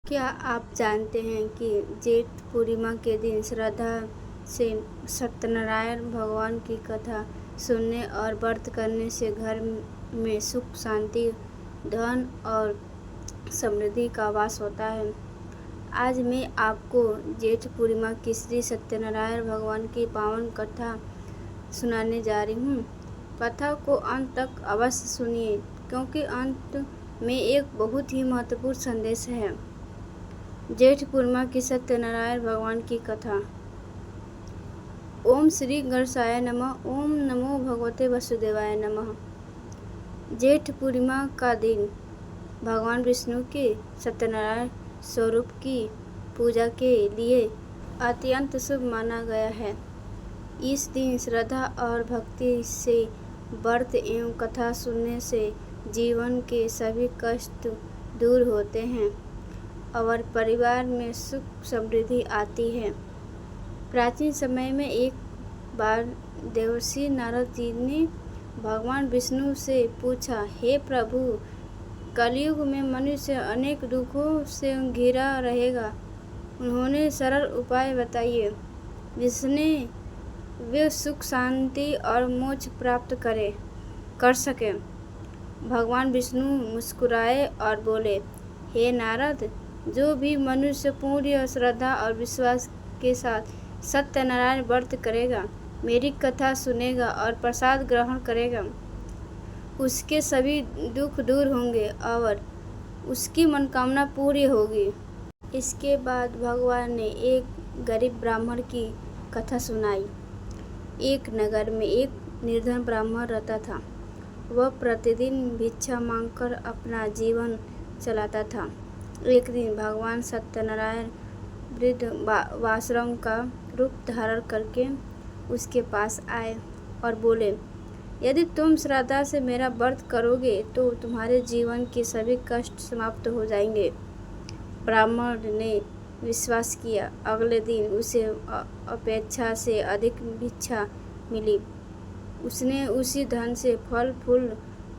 क्या आप जानते हैं कि जेठ पूर्णिमा के दिन श्रद्धा से सत्यनारायण भगवान की कथा सुनने और व्रत करने से घर में सुख, शांति, धन और समृद्धि का वास होता है। आज मैं आपको जेठ पूर्णिमा की श्री सत्यनारायण भगवान की पावन कथा सुनाने जा रही हूँ। कथा को अंत तक अवश्य सुनिए, क्योंकि अंत में एक बहुत ही महत्वपूर्ण संदेश है। जेठ पूर्णिमा की सत्यनारायण भगवान की कथा। ओम श्री गणेशाय नमः। ओम नमो भगवते वसुदेवाय नमः। जेठ पूर्णिमा का दिन भगवान विष्णु के सत्यनारायण स्वरूप की पूजा के लिए अत्यंत शुभ माना गया है। इस दिन श्रद्धा और भक्ति से व्रत एवं कथा सुनने से जीवन के सभी कष्ट दूर होते हैं और परिवार में सुख समृद्धि आती है। प्राचीन समय में एक बार देवर्षि नारद जी ने भगवान विष्णु से पूछा, हे प्रभु, कलयुग में मनुष्य अनेक दुखों से घिरा रहेगा। उन्होंने सरल उपाय बताइए जिसने वे सुख, शांति और मोक्ष प्राप्त कर सके। भगवान विष्णु मुस्कुराए और बोले, हे नारद, जो भी मनुष्य पूर्ण श्रद्धा और विश्वास के साथ सत्यनारायण व्रत करेगा, मेरी कथा सुनेगा और प्रसाद ग्रहण करेगा, उसके सभी दुख दूर होंगे और उसकी मनोकामना पूरी होगी। इसके बाद भगवान ने एक गरीब ब्राह्मण की कथा सुनाई। एक नगर में एक निर्धन ब्राह्मण रहता था। वह प्रतिदिन भिक्षा मांगकर अपना जीवन चलाता था। एक दिन भगवान सत्यनारायण वृद्ध आश्रम का रूप धारण करके उसके पास आए और बोले, यदि तुम श्रद्धा से मेरा व्रत करोगे तो तुम्हारे जीवन के सभी कष्ट समाप्त हो जाएंगे। ब्राह्मण ने विश्वास किया। अगले दिन उसे अपेक्षा से अधिक भिक्षा मिली। उसने उसी धन से फल फूल,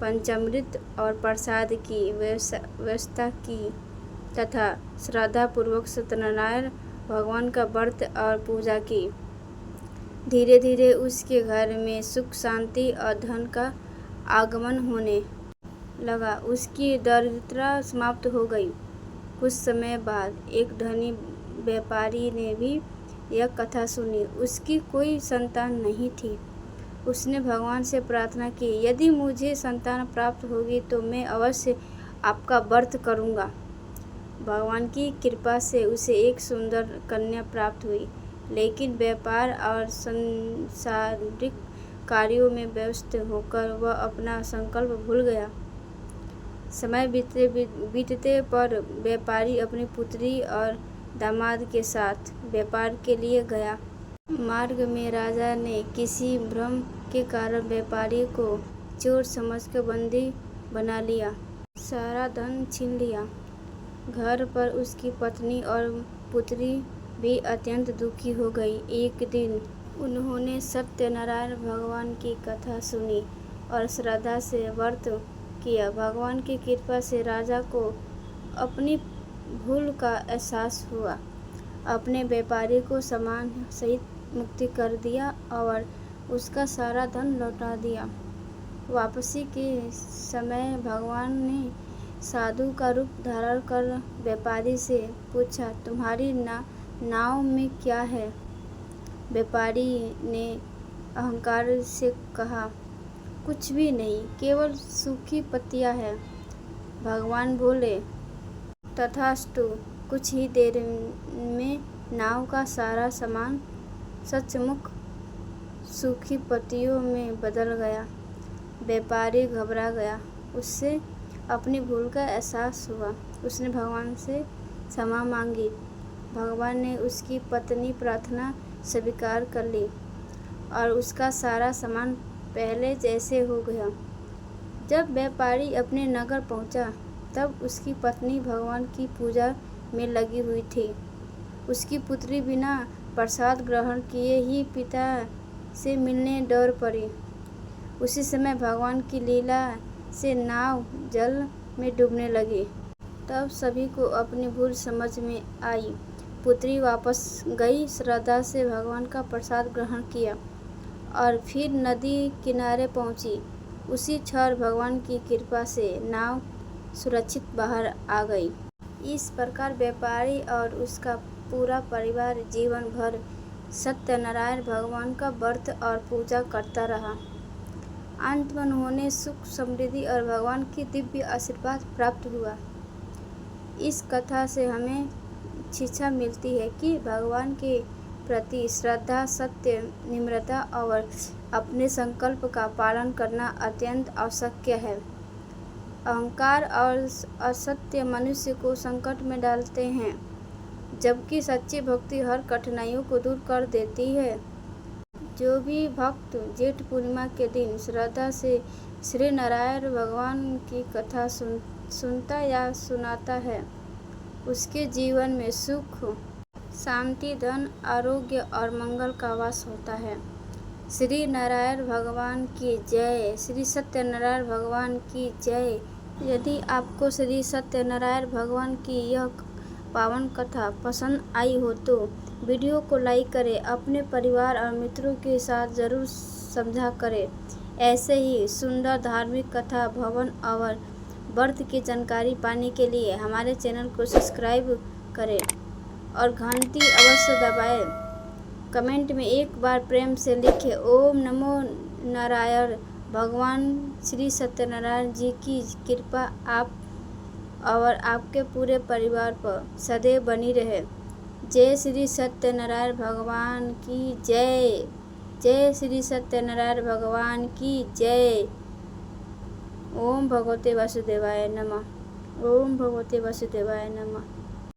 पंचामृत और प्रसाद की व्यवस्था की तथा श्रद्धापूर्वक सत्यनारायण भगवान का व्रत और पूजा की। धीरे धीरे उसके घर में सुख, शांति और धन का आगमन होने लगा। उसकी दरिद्रता समाप्त हो गई। कुछ समय बाद एक धनी व्यापारी ने भी यह कथा सुनी। उसकी कोई संतान नहीं थी। उसने भगवान से प्रार्थना की, यदि मुझे संतान प्राप्त होगी तो मैं अवश्य आपका व्रत करूँगा। भगवान की कृपा से उसे एक सुंदर कन्या प्राप्त हुई, लेकिन व्यापार और सांसारिक कार्यों में व्यस्त होकर वह अपना संकल्प भूल गया। समय बीतते पर व्यापारी अपनी पुत्री और दामाद के साथ व्यापार के लिए गया। मार्ग में राजा ने किसी भ्रम के कारण व्यापारी को चोर समझकर बंदी बना लिया। सारा धन छीन लिया। घर पर उसकी पत्नी और पुत्री भी अत्यंत दुखी हो गई। एक दिन उन्होंने सत्यनारायण भगवान की कथा सुनी और श्रद्धा से व्रत किया। भगवान की कृपा से राजा को अपनी भूल का एहसास हुआ। अपने व्यापारी को सामान सहित मुक्ति कर दिया और उसका सारा धन लौटा दिया। वापसी के समय भगवान ने साधु का रूप धारण कर व्यापारी से पूछा, तुम्हारी नाव में क्या है? व्यापारी ने अहंकार से कहा, कुछ भी नहीं, केवल सूखी पत्तियां हैं। भगवान बोले, तथास्तु। कुछ ही देर में नाव का सारा सामान सचमुच सूखी पत्तियों में बदल गया। व्यापारी घबरा गया। उससे अपनी भूल का एहसास हुआ। उसने भगवान से क्षमा मांगी। भगवान ने उसकी पत्नी प्रार्थना स्वीकार कर ली और उसका सारा सामान पहले जैसे हो गया। जब व्यापारी अपने नगर पहुंचा, तब उसकी पत्नी भगवान की पूजा में लगी हुई थी। उसकी पुत्री बिना प्रसाद ग्रहण किए ही पिता से मिलने दौड़ पड़ी। उसी समय भगवान की लीला से नाव जल में डूबने लगी। तब सभी को अपनी भूल समझ में आई। पुत्री वापस गई, श्रद्धा से भगवान का प्रसाद ग्रहण किया और फिर नदी किनारे पहुंची। उसी क्षण भगवान की कृपा से नाव सुरक्षित बाहर आ गई। इस प्रकार व्यापारी और उसका पूरा परिवार जीवन भर सत्यनारायण भगवान का व्रत और पूजा करता रहा। अंत में उन्हें सुख, समृद्धि और भगवान की दिव्य आशीर्वाद प्राप्त हुआ। इस कथा से हमें शिक्षा मिलती है कि भगवान के प्रति श्रद्धा, सत्य, निम्रता और अपने संकल्प का पालन करना अत्यंत आवश्यक है। अहंकार और असत्य मनुष्य को संकट में डालते हैं, जबकि सच्ची भक्ति हर कठिनाइयों को दूर कर देती है। जो भी भक्त जेठ पूर्णिमा के दिन श्रद्धा से श्री नारायण भगवान की कथा सुनता या सुनाता है, उसके जीवन में सुख, शांति, धन, आरोग्य और मंगल का वास होता है। श्री नारायण भगवान की जय। श्री सत्यनारायण भगवान की जय। यदि आपको श्री सत्यनारायण भगवान की यह पावन कथा पसंद आई हो तो वीडियो को लाइक करें, अपने परिवार और मित्रों के साथ ज़रूर साझा करें। ऐसे ही सुंदर धार्मिक कथा, भवन और व्रत की जानकारी पाने के लिए हमारे चैनल को सब्सक्राइब करें और घंटी अवश्य दबाएं। कमेंट में एक बार प्रेम से लिखें, ओम नमो नारायण। भगवान श्री सत्यनारायण जी की कृपा आप और आपके पूरे परिवार पर सदैव बनी रहे। जय श्री सत्यनारायण भगवान की जय। जय श्री सत्यनारायण भगवान की जय। ओम भगवते वासुदेवाय नमः। ओम भगवते वासुदेवाय नमः।